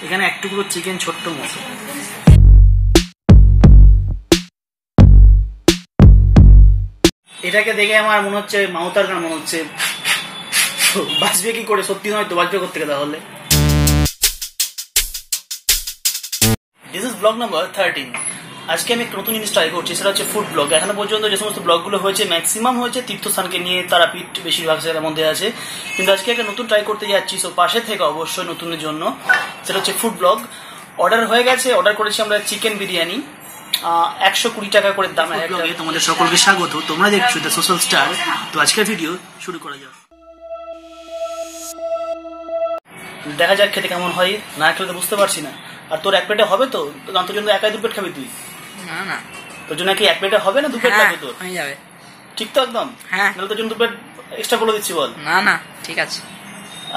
এখানে এক টুকরো চিকেন, ছোট্ট মতো। এটাকে দেখে আমার মনে হচ্ছে মাউতার গান মনে হচ্ছে। বাঁচবে কি করে? সত্যি নয় তো, বাঁচবে করতে গেলে তাহলে। This is blog number 13। আজকে আমি নতুন জিনিস ট্রাই করছি, সেটা হচ্ছে ফুড ব্লগ। এখনো পর্যন্ত যে সমস্ত ব্লগগুলো হয়েছে ম্যাক্সিমাম হয়েছে তীর্থস্থানকে নিয়ে, তারাপীঠ বেশিরভাগ সেটার মধ্যে আছে। কিন্তু আজকে একটা নতুন ট্রাই করতে যাচ্ছি, সো পাশে থেকে অবশ্যই নতুনের জন্য। সেটা হচ্ছে ফুড ব্লগ। অর্ডার হয়ে গেছে, অর্ডার করেছি আমরা চিকেন বিরিয়ানি, 120 টাকা করে দাম। তোমাদের সকলকে স্বাগত, তোমরা দেখছো দ্য সোশ্যাল স্টার। তো আজকের ভিডিও শুরু করা যাক। দেখা যাক খেতে কেমন হয়, না খেলে তো বুঝতে পারছি না। আর তোর এক প্লেটে হবে তো? তোর জন্য একাই 2 প্লেট খাবি তুই? না না, তোর জন্য কি এক প্লেটে হবে না 2 প্লেট লাগবে তোর? হয়ে যাবে। ঠিক তো একদম? হ্যাঁ। তাহলে তোর জন্য 2 প্লেট এক্সট্রা বলে দিচ্ছি, বল। না না, ঠিক আছে।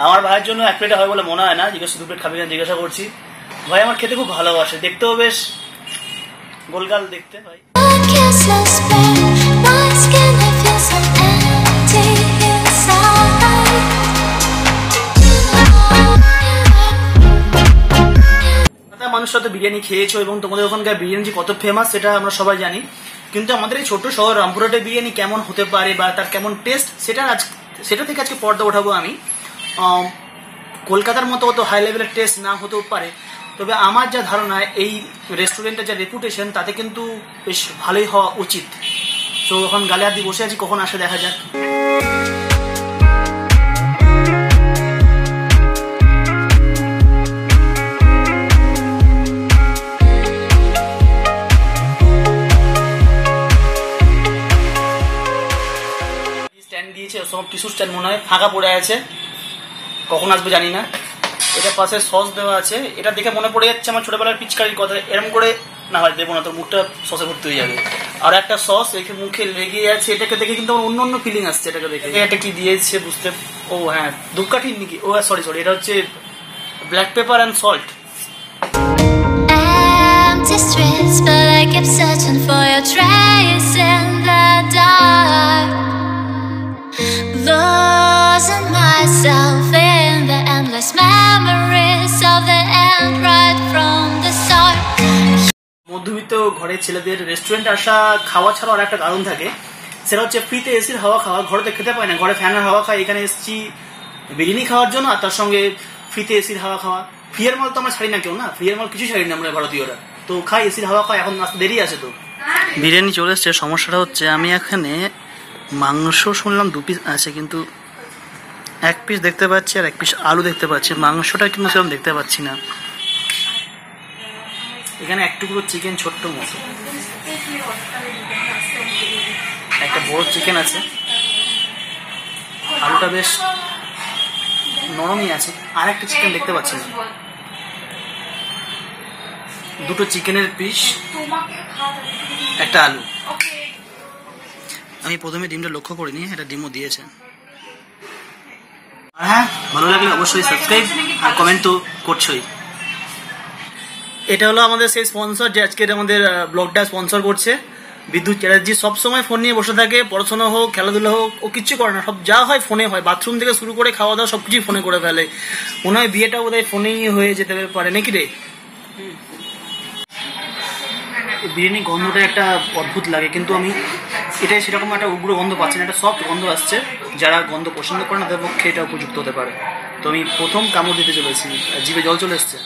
আমার ভাইয়ের জন্য 1 প্লেটে হয় বলে মনে হয় না, জিজ্ঞাসা 2 প্লেট খাবি না জিজ্ঞাসা করছি। ভাই আমার খেতে খুব ভালোবাসে, দেখতেও বেশ গোলগাল দেখতে ভাই। মানুষরা তো বিরিয়ানি খেয়েছো এবং তোমাদের ওখানকার বিরিয়ানি যে কত ফেমাস সেটা আমরা সবাই জানি, কিন্তু আমাদের এই ছোট শহর রামপুরহাটের বিরিয়ানি কেমন হতে পারে বা তার কেমন টেস্ট, সেটা থেকে আজকে পর্দা ওঠাবো আমি। কলকাতার মতো অত হাই লেভেলের টেস্ট না হতেও পারে, তবে আমার যা ধারণা এই রেস্টুরেন্টের যা রেপুটেশন তাতে কিন্তু বেশ ভালোই হওয়া উচিত। তো এখন গালে হাত দিয়ে বসে আছি, কখন আসে দেখা যাক। দিয়েছে সব টিস্যু স্ট্যান্ড মনে হয় ফাঁকা পড়ে আছে, কখন আসবে জানি না। এটা পাশে সস দেওয়া আছে, এটা দেখে মনে পড়ে যাচ্ছে আমার ছোটবেলার পিচকারির কথা। এরকম করে না হয় দেবো না, তোর মুখটা সসে ভর্তি হয়ে যাবে। আর একটা সস রেখে মুখে লেগে আছে, এটাকে দেখে কিন্তু আমার অন্য অন্য ফিলিং আসছে এটাকে দেখে। এটা কি দিয়েছে বুঝতে, ও হ্যাঁ ধূপকাঠি নাকি, ও সরি এটা হচ্ছে black pepper and salt. But I kept searching for your trace in the dark, losing myself in the endless memories of the end right from the start. মধ্যবিত্ত ঘরের ছেলেদের রেস্টুরেন্ট আসা খাওয়া ছাড়া আর একটা কারণ থাকে, সেটা হচ্ছে ফ্রিতে এসির হাওয়া খাওয়া। ঘরে তো খেতে পায় না, ঘরে ফ্যানের হাওয়া খায়, এখানে এসেছি বিরিয়ানি খাওয়ার জন্য আর তার সঙ্গে ফ্রিতে এসির হাওয়া খাওয়া। ফ্রিয়ের মাল তো আমরা ছাড়ি না কেউ, না ফ্রিয়ের মাল কিছু ছাড়ি না আমরা ভারতীয়রা, তো খাই এসির হাওয়া খাই। এখন আসতে দেরি আছে তো। বিরিয়ানি চলে এসছে, সমস্যাটা হচ্ছে আমি এখানে মাংস শুনলাম 2 পিস আছে, কিন্তু 1 পিস দেখতে পাচ্ছি আর 1 পিস আলু দেখতে পাচ্ছি, মাংসটা কিন্তু সেরকম দেখতে পাচ্ছি না। এখানে এক টুকরো চিকেন, ছোট্ট মতো। একটা বড় চিকেন আছে, আলুটা বেশ নরমই আছে। আর একটা চিকেন দেখতে পাচ্ছি না, 2টো চিকেনের পিস, একটা আলু। আমি প্রথমে ডিমটা লক্ষ্য করিনি, এটা ডিমও দিয়েছে। আর হ্যাঁ, ভালো লাগলে অবশ্যই সাবস্ক্রাইব আর কমেন্ট তো করছোই। এটা হলো আমাদের সেই স্পন্সর যে আজকের আমাদের ব্লগটা স্পন্সর করছে, বিদ্যুৎ চ্যাটার্জি। সবসময় ফোন নিয়ে বসে থাকে, পড়াশোনা হোক খেলাধুলা হোক ও কিচ্ছু করে না, সব যা হয় ফোনে হয়। বাথরুম থেকে শুরু করে খাওয়া দাওয়া সবকিছুই ফোনে করে ফেলে। মনে হয় বিয়েটা বোধহয় ফোনেই হয়ে যেতে পারে নাকি রে। বিরিয়ানি গন্ধটা একটা অদ্ভুত লাগে, কিন্তু আমি এটাই সেরকম একটা উগ্র গন্ধ পাচ্ছি না, একটা সফট গন্ধ আসছে। যারা গন্ধ পছন্দ করে না তাদের পক্ষে এটা উপযুক্ত হতে পারে। তো আমি প্রথম কামড় দিতে চলেছি, জিভে জল চলে এসছে।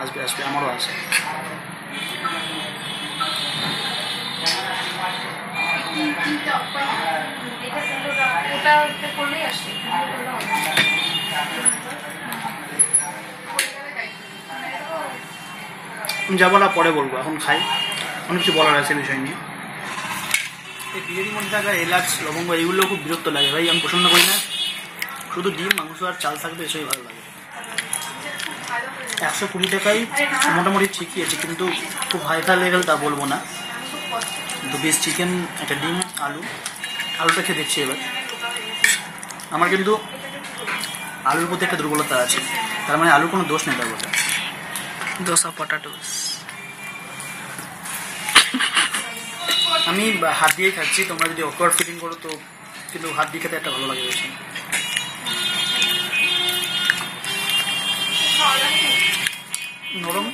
আসবে আসবে, আমারও আসে। যাবো না, পরে বলবো, এখন খাই। অনেক কিছু বলার আছে বিষয় নিয়ে। এই বিরিয়ানির মধ্যে থাকা এলাচ লবঙ্গ এগুলো খুব বিরক্ত লাগে ভাই, আমি পছন্দ করি না। শুধু ডিম মাংস আর চাল থাকবে এসবই ভালো লাগে। 120 টাকায় মোটামুটি ঠিকই আছে, কিন্তু খুব হাই ফাই লেভেল তা বলবো না। 2 পিস চিকেন, একটা ডিম, আলুটা খেয়ে দেখছি এবার। আমার কিন্তু আলুর প্রতি একটা দুর্বলতা আছে, তার মানে আলুর কোনো দোষ নেই তার বলতে। দোসা পটাটোস আমি হাত দিয়েই খাচ্ছি, তোমরা যদি অকওয়ার্ড ফিলিং করো তো, কিন্তু হাত দিয়ে খেতে একটা ভালো লাগে বেশি। নরম,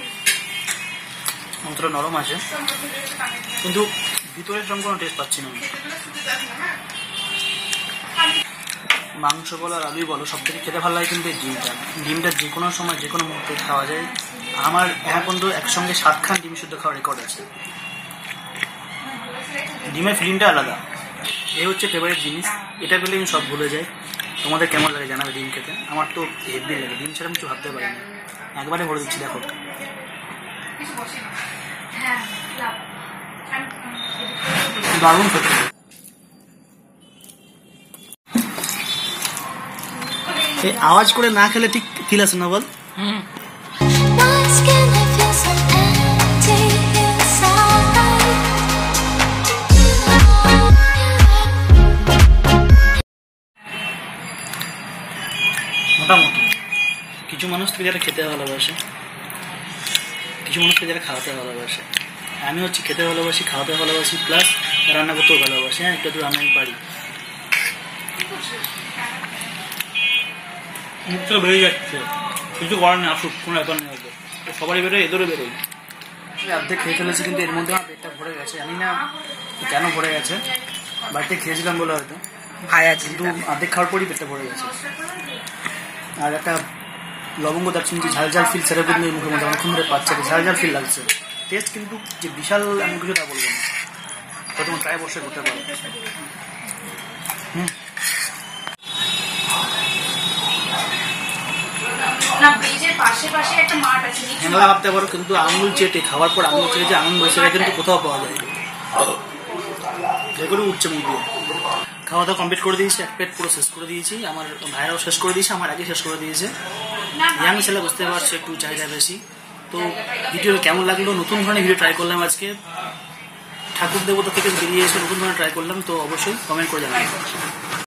অন্তত নরম আছে, কিন্তু ভিতরের সেরকম কোনো টেস্ট পাচ্ছি না। মাংস বলো আর আলুই বলো, সব থেকে খেতে ভালো লাগে কিন্তু এই ডিমটা যে কোনো সময় যে কোনো মুহূর্তে খাওয়া যায়। আমার এখন পর্যন্ত একসঙ্গে 7 খান ডিম শুদ্ধ খাওয়ার রেকর্ড আছে। ডিমের ফিলিংটা আলাদা, এ হচ্ছে ফেভারিট জিনিস। এটা পেলে আমি সব ভুলে যাই। তোমাদের কেমন লাগে জানাবে ডিম খেতে? আমার তো হেভি লাগে, ডিম ছাড়া আমি কিছু ভাবতে পারি না। একবারে ভরে দিচ্ছি, দেখো দারুণ খেতে। আওয়াজ করে না খেলে ঠিক ফিল আসে না, বল? মোটামুটি কিছু মানুষ থেকে যারা খেতে ভালোবাসে, কিছু মানুষকে যারা খাওয়াতে ভালোবাসে। আমি হচ্ছে খেতে ভালোবাসি, খাওয়াতে ভালোবাসি, প্লাস রান্না করতেও ভালোবাসি। হ্যাঁ, একটু রান্না আমি পারি। মুখটা বেড়ে যাচ্ছে, কিছু করার নেই, আসুক, কোনো ব্যাপার নেই। হয়তো সবারই বেরোয়, এদেরও বেরোয়। অর্ধেক খেয়ে ফেলেছি, কিন্তু এর মধ্যে আমার পেটটা ভরে গেছে। জানি না কেন ভরে গেছে, বাড়িতে খেয়েছিলাম বলে হয়তো ভাই আছে, কিন্তু অর্ধেক খাওয়ার পরই পেটটা ভরে গেছে। আর একটা লবঙ্গ দারচিনি যে ঝাল ঝাল ফিল, সেটা কিন্তু মুখের মধ্যে অনেকক্ষণ ধরে পাচ্ছে, ঝাল ঝাল ফিল লাগছে। টেস্ট কিন্তু যে বিশাল আমি কিছু তা বলবো না, প্রথমে ট্রাই বসে করতে পারো। আমরা ভাবতে পারো, কিন্তু আঙুল চেটে খাওয়ার পর আঙুল চেটে যে আনন্দ, সেটা কিন্তু কোথাও পাওয়া যায় না। যেগুলো উঠছে মুখ দিয়ে। খাওয়া দাওয়া কমপ্লিট করে দিয়েছি, এক প্লেট পুরো শেষ করে দিয়েছি। আমার ভাইরাও শেষ করে দিয়েছে, আমার আগে শেষ করে দিয়েছে। ইয়াং ছেলে বুঝতে পারছে, একটু চাহিদা বেশি। তো ভিডিও কেমন লাগলো? নতুন ধরনের ভিডিও ট্রাই করলাম আজকে, ঠাকুর দেবতা থেকে বেরিয়ে এসে নতুন ধরনের ট্রাই করলাম। তো অবশ্যই কমেন্ট করে জানাবেন।